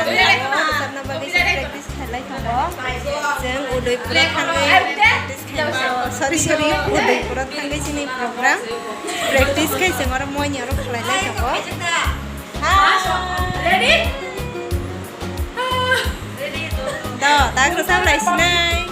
bagi praktis khalai thago jeng Udaipura thangai praktis khalai sorry Udaipura thangai sini program praktis khai jeng aro moini aro khalai thago ready to tagro samlai sinai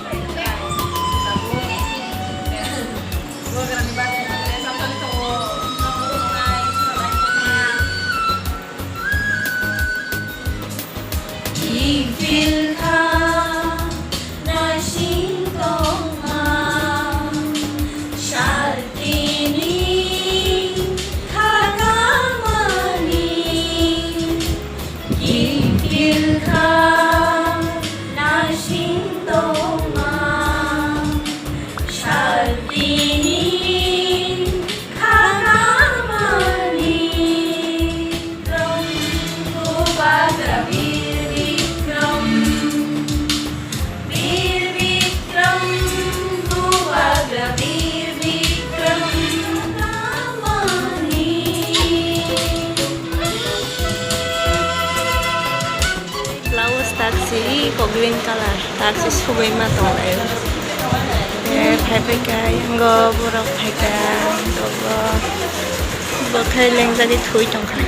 green color taksi subai ma tonglai phaipaika yango borok phaika togo bokhai lengjani thui tongkha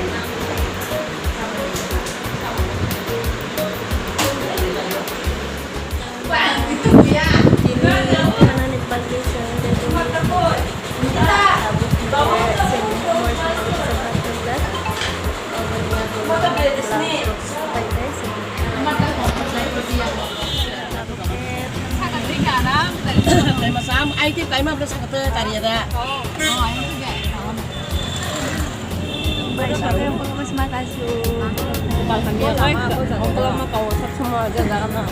ai tiếp cái mà nó sẽ có tari ada. Terima kasih. Kalau mau kau semua aja karena.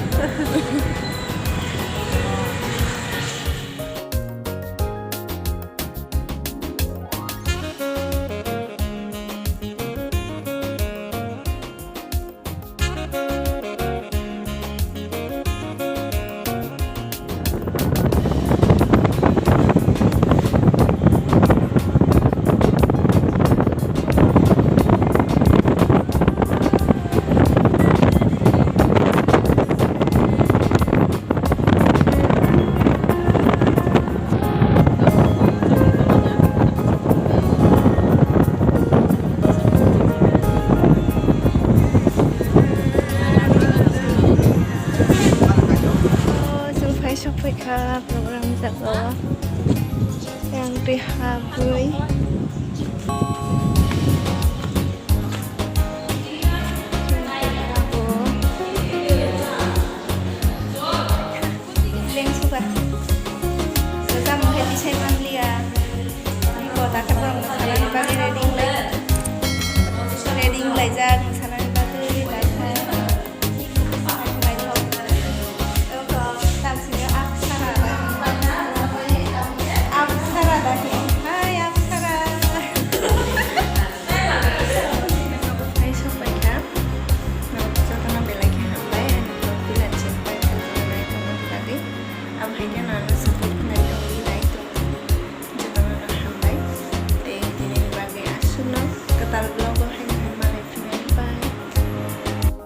Program jago yang dihabui